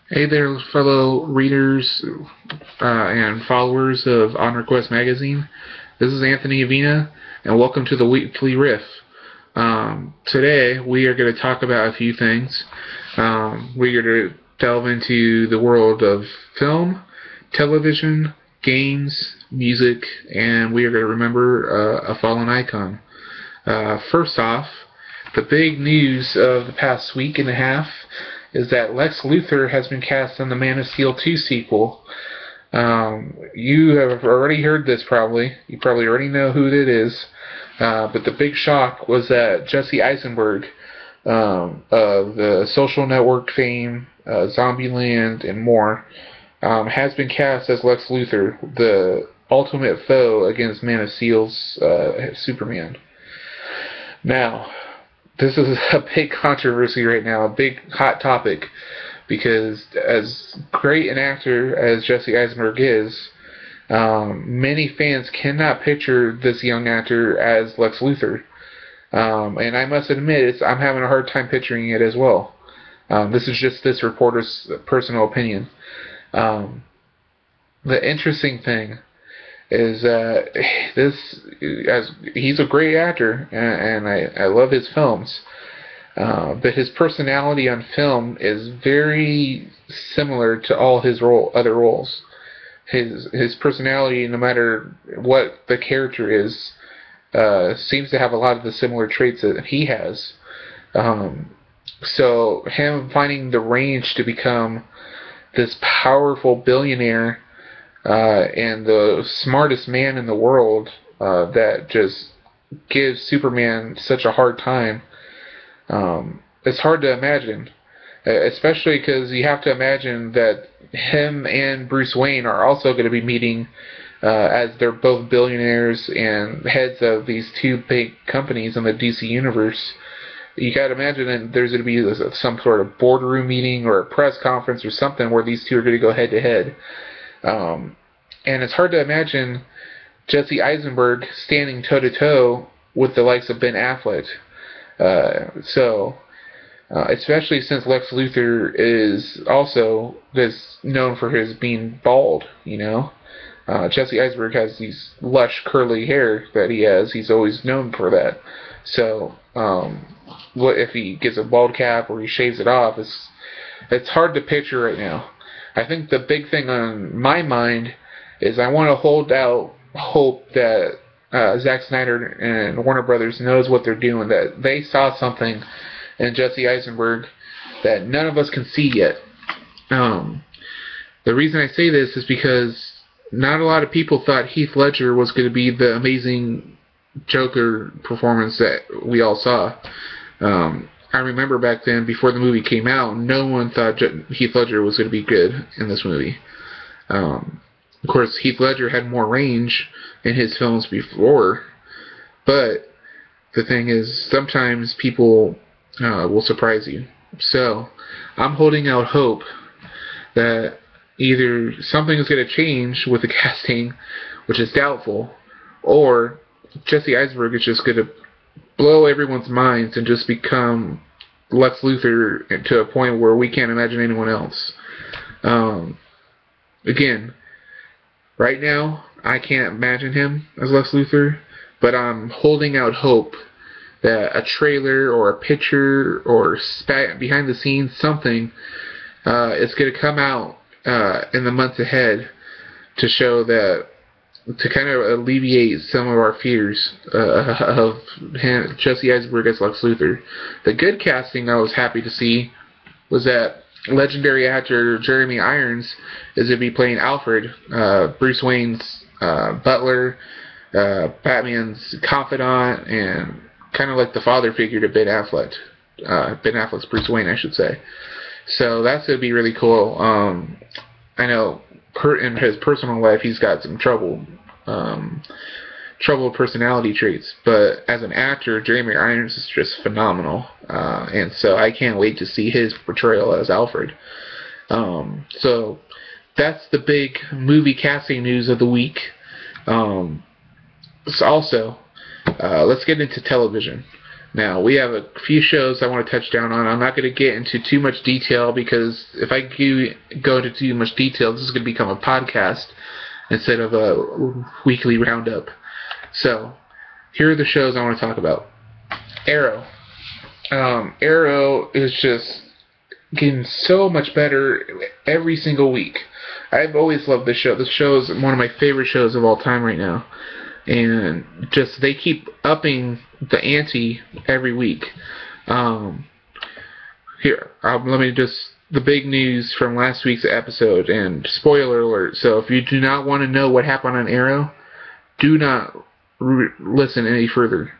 Hey there, fellow readers and followers of On Request Magazine. This is Anthony Avina, and welcome to the weekly Riff. Today, we are going to talk about a few things. We're going to delve into the world of film, television, games, music, and we are going to remember a fallen icon. First off, the big news of the past week and a half is that Lex Luthor has been cast in the Man of Steel 2 sequel. You have already heard this probably. You probably already know who it is. But the big shock was that Jesse Eisenberg, of the Social Network fame, Zombieland, and more, has been cast as Lex Luthor, the ultimate foe against Man of Steel's Superman. Now, this is a big controversy right now, a big hot topic, because as great an actor as Jesse Eisenberg is, many fans cannot picture this young actor as Lex Luthor. And I must admit, I'm having a hard time picturing it as well. This is just this reporter's personal opinion. The interesting thing is he's a great actor, and I love his films. But his personality on film is very similar to all his other roles. His personality, no matter what the character is, seems to have a lot of the similar traits that he has. So him finding the range to become this powerful billionaire and the smartest man in the world that just gives Superman such a hard time. It's hard to imagine, especially because you have to imagine that him and Bruce Wayne are also going to be meeting as they're both billionaires and heads of these two big companies in the DC universe. You got to imagine that there's going to be some sort of boardroom meeting or a press conference or something where these two are going to go head to head. And it's hard to imagine Jesse Eisenberg standing toe-to-toe with the likes of Ben Affleck. Especially since Lex Luthor is also known for his being bald, you know. Jesse Eisenberg has these lush curly hair that he has. He's always known for that. So, what if he gets a bald cap or he shaves it off? It's hard to picture right now. I think the big thing on my mind is I want to hold out hope that Zack Snyder and Warner Brothers knows what they're doing, that they saw something in Jesse Eisenberg that none of us can see yet. The reason I say this is because not a lot of people thought Heath Ledger was going to be the amazing Joker performance that we all saw. I remember back then, before the movie came out, no one thought Heath Ledger was going to be good in this movie. Of course, Heath Ledger had more range in his films before, but the thing is, sometimes people will surprise you. So, I'm holding out hope that either something is going to change with the casting, which is doubtful, or Jesse Eisenberg is just going to blow everyone's minds and just become Lex Luthor to a point where we can't imagine anyone else. Again, right now, I can't imagine him as Lex Luthor, but I'm holding out hope that a trailer or a picture or behind the scenes something is going to come out in the months ahead to show that, to kind of alleviate some of our fears of Jesse Eisenberg as Lex Luthor. The good casting I was happy to see was that legendary actor Jeremy Irons is going to be playing Alfred, Bruce Wayne's butler, Batman's confidant, and kind of like the father figure to Ben Affleck. Ben Affleck's Bruce Wayne, I should say. So that's going to be really cool. I know in his personal life he's got some troubled personality traits, but as an actor, Jeremy Irons is just phenomenal, and so I can't wait to see his portrayal as Alfred. So that's the big movie casting news of the week. So also, let's get into television. Now, we have a few shows I want to touch down on. I'm not going to get into too much detail because if I go into too much detail, this is going to become a podcast instead of a weekly roundup. So, here are the shows I want to talk about. Arrow. Arrow is just getting so much better every single week. I've always loved this show. This show is one of my favorite shows of all time right now. And just they keep upping the ante every week. Let me just the big news from last week's episode, and spoiler alert. So if you do not want to know what happened on Arrow, do not listen any further.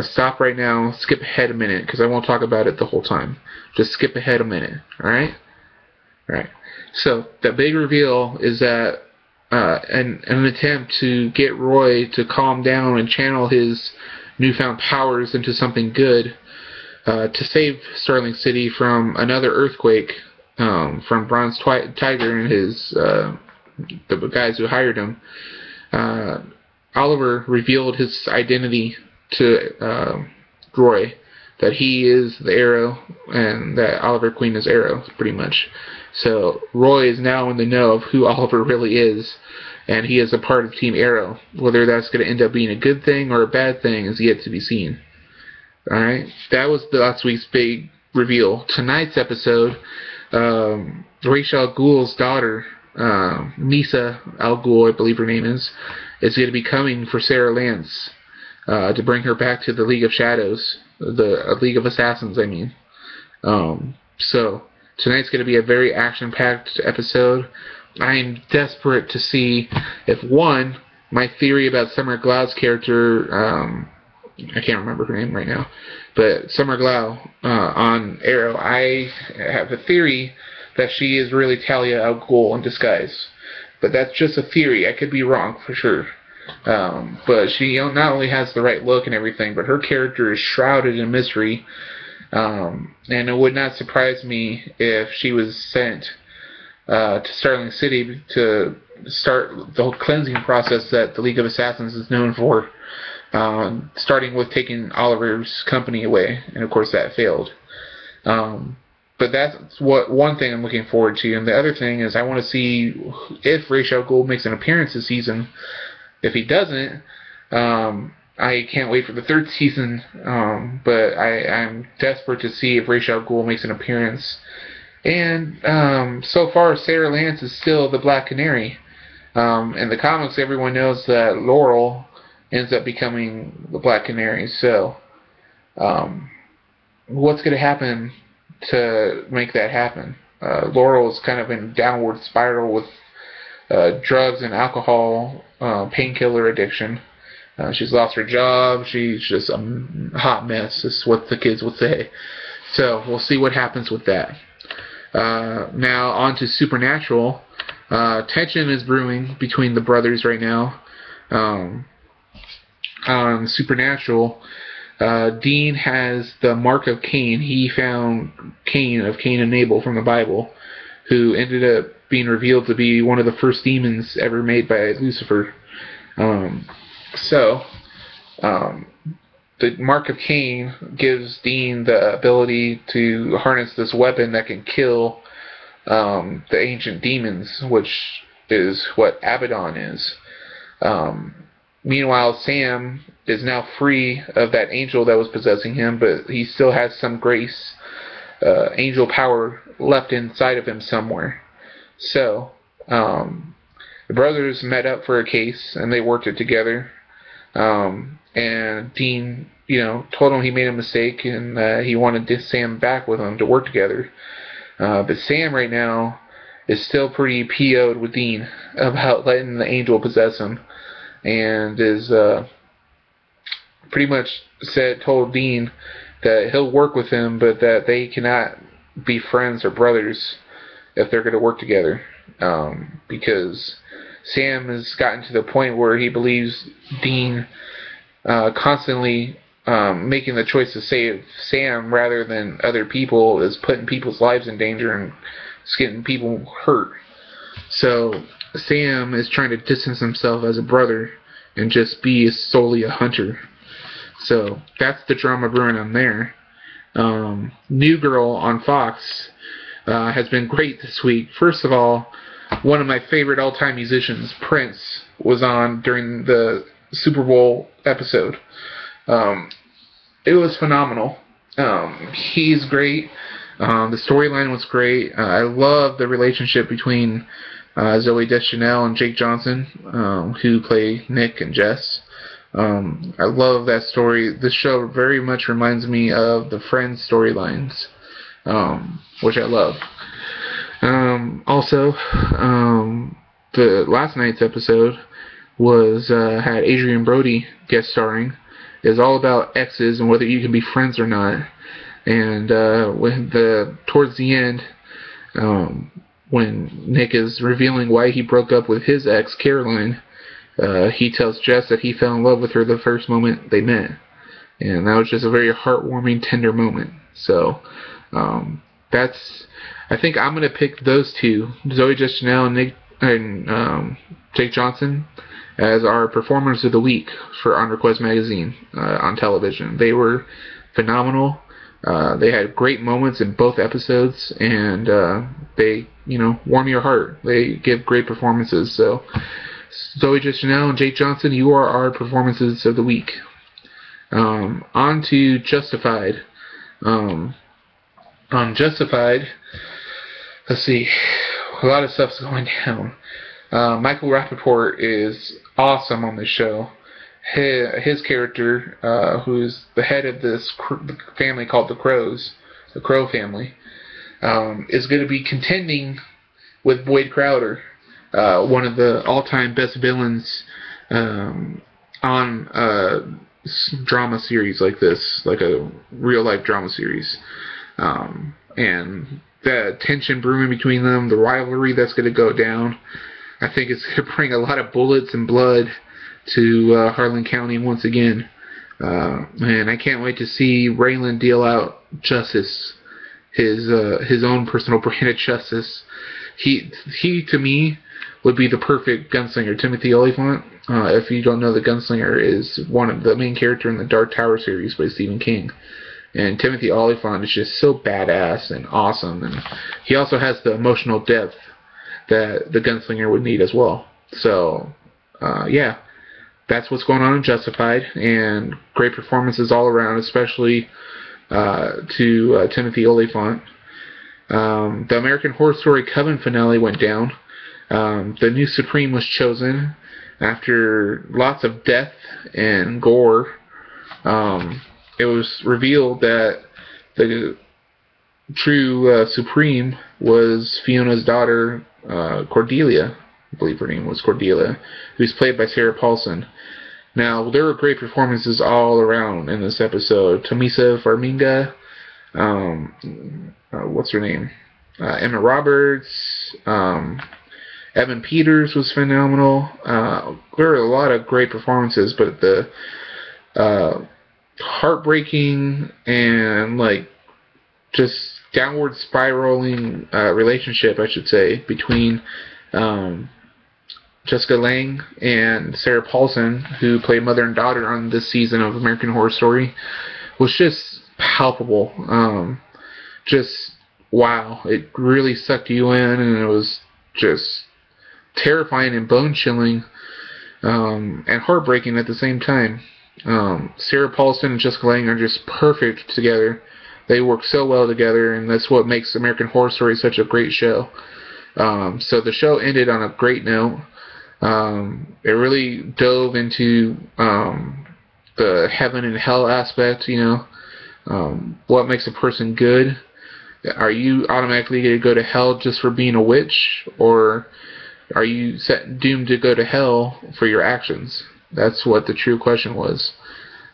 Stop right now. Skip ahead a minute because I won't talk about it the whole time. Just skip ahead a minute. All right. All right. So the big reveal is that. An attempt to get Roy to calm down and channel his newfound powers into something good to save Starling City from another earthquake from Bronze Tiger and his the guys who hired him. Oliver revealed his identity to Roy, that he is the Arrow and that Oliver Queen is Arrow, pretty much. So Roy is now in the know of who Oliver really is, and he is a part of Team Arrow. Whether that's going to end up being a good thing or a bad thing is yet to be seen. Alright, that was last week's big reveal. Tonight's episode, Ra's al Ghul's daughter, Nisa al Ghul, I believe her name is going to be coming for Sarah Lance to bring her back to the League of Shadows, the League of Assassins, I mean. So tonight's going to be a very action-packed episode. I'm desperate to see if, one, my theory about Summer Glau's character, I can't remember her name right now, but Summer Glau on Arrow, I have a theory that she is really Talia al Ghul in disguise. But that's just a theory. I could be wrong for sure. But she not only has the right look and everything, but her character is shrouded in mystery. And it would not surprise me if she was sent to Starling City to start the whole cleansing process that the League of Assassins is known for, starting with taking Oliver's company away, and of course that failed. But that's one thing I'm looking forward to, and the other thing is I want to see if Ra's al Ghul makes an appearance this season. If he doesn't, I can't wait for the third season, but I'm desperate to see if Ra's al Ghul makes an appearance. And so far, Sarah Lance is still the Black Canary. In the comics, everyone knows that Laurel ends up becoming the Black Canary. So, what's going to happen to make that happen? Laurel is kind of in a downward spiral with drugs and alcohol, painkiller addiction. She's lost her job. She's just a hot mess, is what the kids would say. So we'll see what happens with that. Now on to Supernatural. Tension is brewing between the brothers right now. On Supernatural, Dean has the mark of Cain. He found Cain of Cain and Abel from the Bible, who ended up being revealed to be one of the first demons ever made by Lucifer. The mark of Cain gives Dean the ability to harness this weapon that can kill the ancient demons, which is what Abaddon is. Meanwhile, Sam is now free of that angel that was possessing him, but he still has some grace, angel power left inside of him somewhere. So, the brothers met up for a case, and they worked it together. And Dean, told him he made a mistake, and he wanted Sam back with him to work together. But Sam right now is still pretty PO'd with Dean about letting the angel possess him, and is pretty much told Dean that he'll work with him, but that they cannot be friends or brothers if they're going to work together, because Sam has gotten to the point where he believes Dean constantly making the choice to save Sam rather than other people is putting people's lives in danger and it's getting people hurt. So Sam is trying to distance himself as a brother and just be solely a hunter. So that's the drama brewing on there. New Girl on Fox has been great this week. First of all, one of my favorite all-time musicians, Prince, was on during the Super Bowl episode. It was phenomenal. He's great. The storyline was great. I love the relationship between Zooey Deschanel and Jake Johnson, who play Nick and Jess. I love that story. This show very much reminds me of the Friends storylines, which I love. Also, the last night's episode was had Adrian Brody guest starring. It's all about exes and whether you can be friends or not. And towards the end, when Nick is revealing why he broke up with his ex, Caroline, he tells Jess that he fell in love with her the first moment they met. And that was just a very heartwarming, tender moment. So, I think I'm going to pick those two, Zooey Deschanel and Jake Johnson, as our performers of the week for On Request magazine on television. They were phenomenal. They had great moments in both episodes, and they, warm your heart. They give great performances. So, Zooey Deschanel and Jake Johnson, you are our performances of the week. On to Justified. On Justified, let's see, a lot of stuff's going down. Michael Rappaport is awesome on this show. His character, who's the head of this family called the Crows, the Crow family, is going to be contending with Boyd Crowder, one of the all-time best villains on a drama series like this, like a real-life drama series. And the tension brewing between them, the rivalry that's going to go down, I think it's going to bring a lot of bullets and blood to Harlan County once again. And I can't wait to see Raylan deal out justice, his own personal brand of justice. He to me would be the perfect gunslinger. Timothy Olyphant, if you don't know, the gunslinger is one of the main character in the Dark Tower series by Stephen King. And Timothy Olyphant is just so badass and awesome, and he also has the emotional depth that the gunslinger would need as well. So, yeah, that's what's going on in Justified, and great performances all around, especially to Timothy Olyphant. The American Horror Story Coven finale went down. The new Supreme was chosen after lots of death and gore. It was revealed that the true Supreme was Fiona's daughter, Cordelia. I believe her name was Cordelia, who's played by Sarah Paulson. Now, there were great performances all around in this episode. Tomisa Farminga, what's her name? Emma Roberts, Evan Peters was phenomenal. There were a lot of great performances, but the heartbreaking and just downward spiraling relationship, I should say, between Jessica Lange and Sarah Paulson, who played mother and daughter on this season of American Horror Story, was just palpable. Just wow, it really sucked you in, and it was just terrifying and bone-chilling and heartbreaking at the same time. Sarah Paulson and Jessica Lange are just perfect together. They work so well together, and that's what makes American Horror Story such a great show. So the show ended on a great note. It really dove into the heaven and hell aspect, what makes a person good. Are you automatically going to go to hell just for being a witch, or are you doomed to go to hell for your actions? That's what the true question was.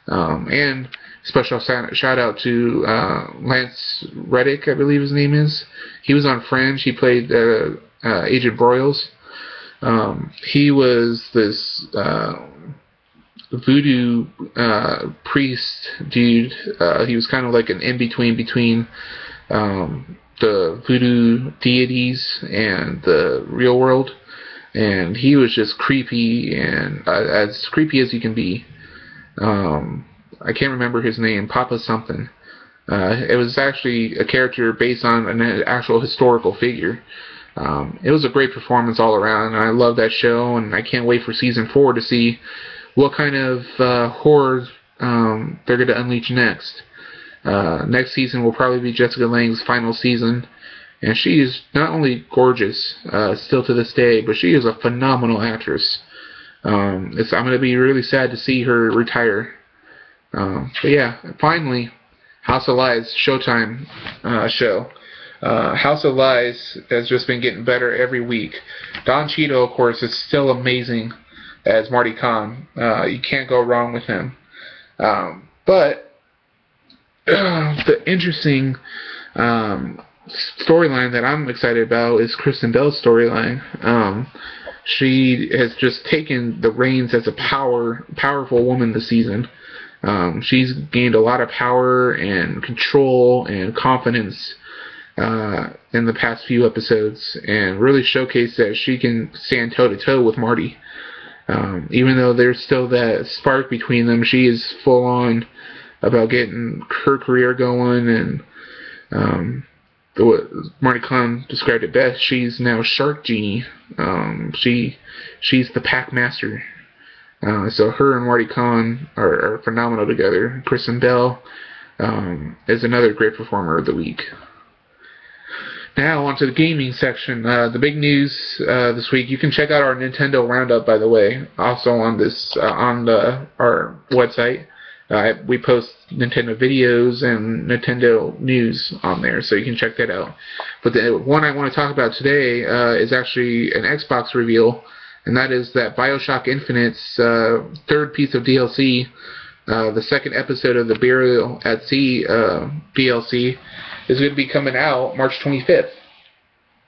And special shout out to Lance Reddick, I believe his name is. He was on Fringe. He played Agent Broyles. He was this voodoo priest dude. He was kind of like an in-between between the voodoo deities and the real world. And he was just creepy, and as creepy as he can be. I can't remember his name, Papa something. It was actually a character based on an actual historical figure. It was a great performance all around, and I love that show, and I can't wait for season 4 to see what kind of horror they're going to unleash next. Next season will probably be Jessica Lange's final season, and she is not only gorgeous still to this day, but she is a phenomenal actress. I'm going to be really sad to see her retire. But yeah, finally, House of Lies Showtime show. House of Lies has just been getting better every week. Don Cheadle, of course, is still amazing as Marty Khan. You can't go wrong with him. But the interesting storyline that I'm excited about is Kristen Bell's storyline. She has just taken the reins as a powerful woman this season. She's gained a lot of power and control and confidence in the past few episodes, and really showcased that she can stand toe-to-toe with Marty. Even though there's still that spark between them, she is full-on about getting her career going, and what Marty Khan described it best, she's now Shark Genie. She's the pack master. So her and Marty Khan are phenomenal together. Kristen Bell is another great performer of the week. Now on to the gaming section. The big news this week. You can check out our Nintendo Roundup, by the way, also on our website. We post Nintendo videos and Nintendo news on there, so you can check that out. But the one I want to talk about today is actually an Xbox reveal, and that is that BioShock Infinite's third piece of DLC, the second episode of the Burial at Sea DLC, is going to be coming out March 25th.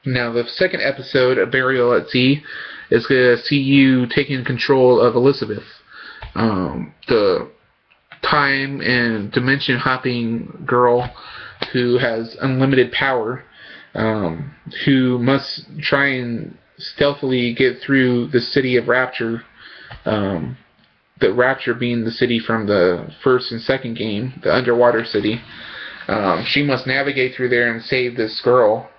Now, the second episode of Burial at Sea is going to see you taking control of Elizabeth, the time and dimension hopping girl who has unlimited power, who must try and stealthily get through the city of Rapture, the Rapture being the city from the first and second game, the underwater city. She must navigate through there and save this girl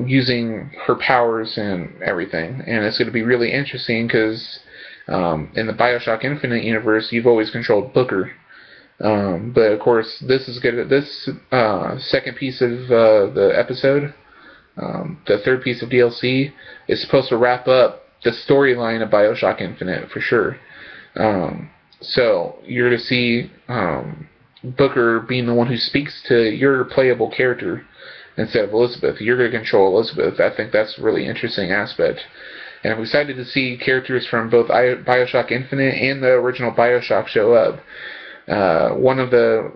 using her powers and everything. And it's going to be really interesting because in the BioShock Infinite universe, you've always controlled Booker. But of course, this second piece of the episode, the third piece of DLC, is supposed to wrap up the storyline of BioShock Infinite for sure. So you're to see Booker being the one who speaks to your playable character instead of Elizabeth. You're going to control Elizabeth. I think that's a really interesting aspect. And I'm excited to see characters from both BioShock Infinite and the original BioShock show up. One of the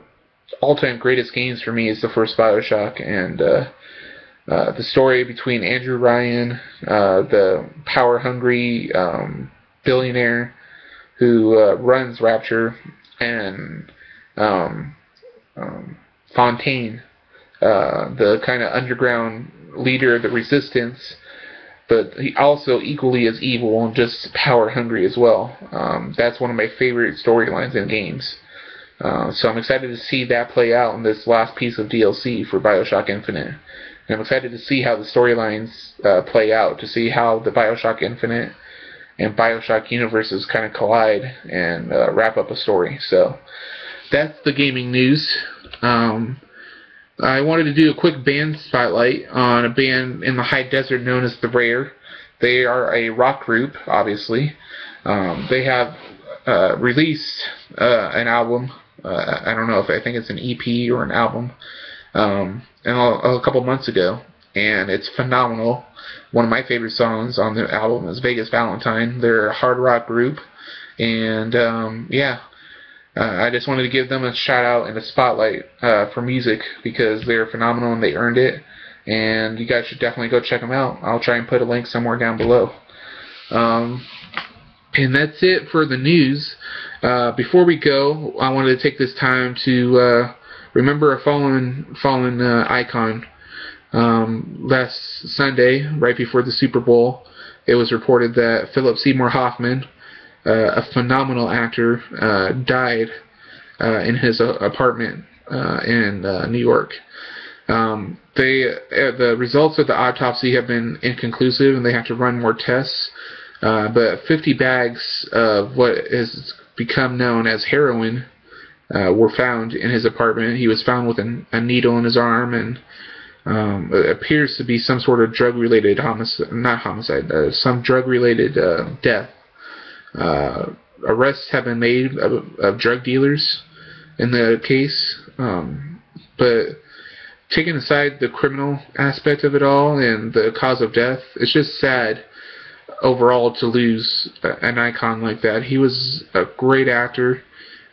all-time greatest games for me is the first BioShock, and the story between Andrew Ryan, the power-hungry billionaire who runs Rapture, and Fontaine, the kind of underground leader of the Resistance, but he also equally as evil and just power-hungry as well. That's one of my favorite storylines in games. So I'm excited to see that play out in this last piece of DLC for BioShock Infinite. And I'm excited to see how the storylines play out, to see how the BioShock Infinite and BioShock universes kind of collide and wrap up a story. So that's the gaming news. I wanted to do a quick band spotlight on a band in the high desert known as The Rare. They are a rock group, obviously. They have released an album. I don't know if I think it's an EP or an album, a couple months ago, and it's phenomenal. One of my favorite songs on the album is Vegas Valentine. They're a hard rock group, and I just wanted to give them a shout out and a spotlight for music because they're phenomenal and they earned it, and you guys should definitely go check them out. I'll try and put a link somewhere down below. And that's it for the news. Before we go, I wanted to take this time to remember a fallen icon. Last Sunday, right before the Super Bowl, it was reported that Philip Seymour Hoffman, a phenomenal actor, died in his apartment in New York. The results of the autopsy have been inconclusive, and they have to run more tests. But 50 bags of what has become known as heroin were found in his apartment. He was found with a needle in his arm, and it appears to be some sort of drug-related some drug-related death. Arrests have been made of drug dealers in the case, but taking aside the criminal aspect of it all and the cause of death, it's just sad overall to lose an icon like that. He was a great actor,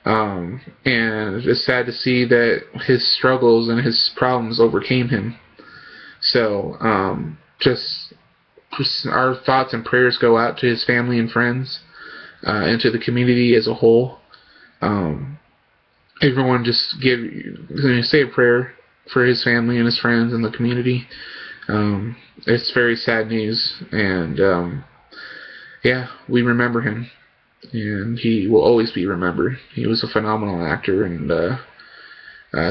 and it's sad to see that his struggles and his problems overcame him. So, just our thoughts and prayers go out to his family and friends, and to the community as a whole. Everyone just say a prayer for his family and his friends and the community. It's very sad news, and yeah, we remember him, and he will always be remembered. He was a phenomenal actor, and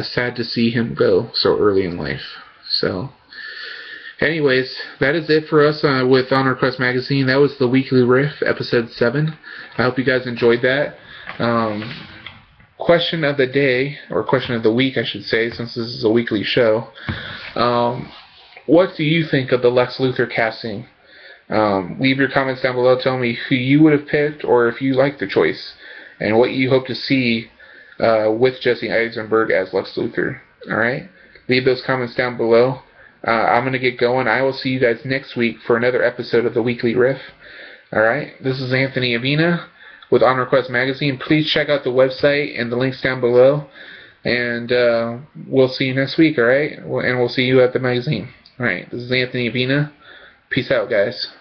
sad to see him go so early in life. So, anyways, that is it for us with On Request Magazine. That was the Weekly Riff, episode 7. I hope you guys enjoyed that. Question of the day, or question of the week, I should say, since this is a weekly show. What do you think of the Lex Luthor casting? Leave your comments down below. Tell me who you would have picked, or if you like the choice, and what you hope to see with Jesse Eisenberg as Lex Luthor. Alright? Leave those comments down below. I'm going to get going. I will see you guys next week for another episode of the Weekly Riff. Alright? This is Anthony Avina with On Request Magazine. Please check out the website and the links down below. And we'll see you next week, alright? And we'll see you at the magazine. Alright, this is Anthony Avina. Peace out, guys.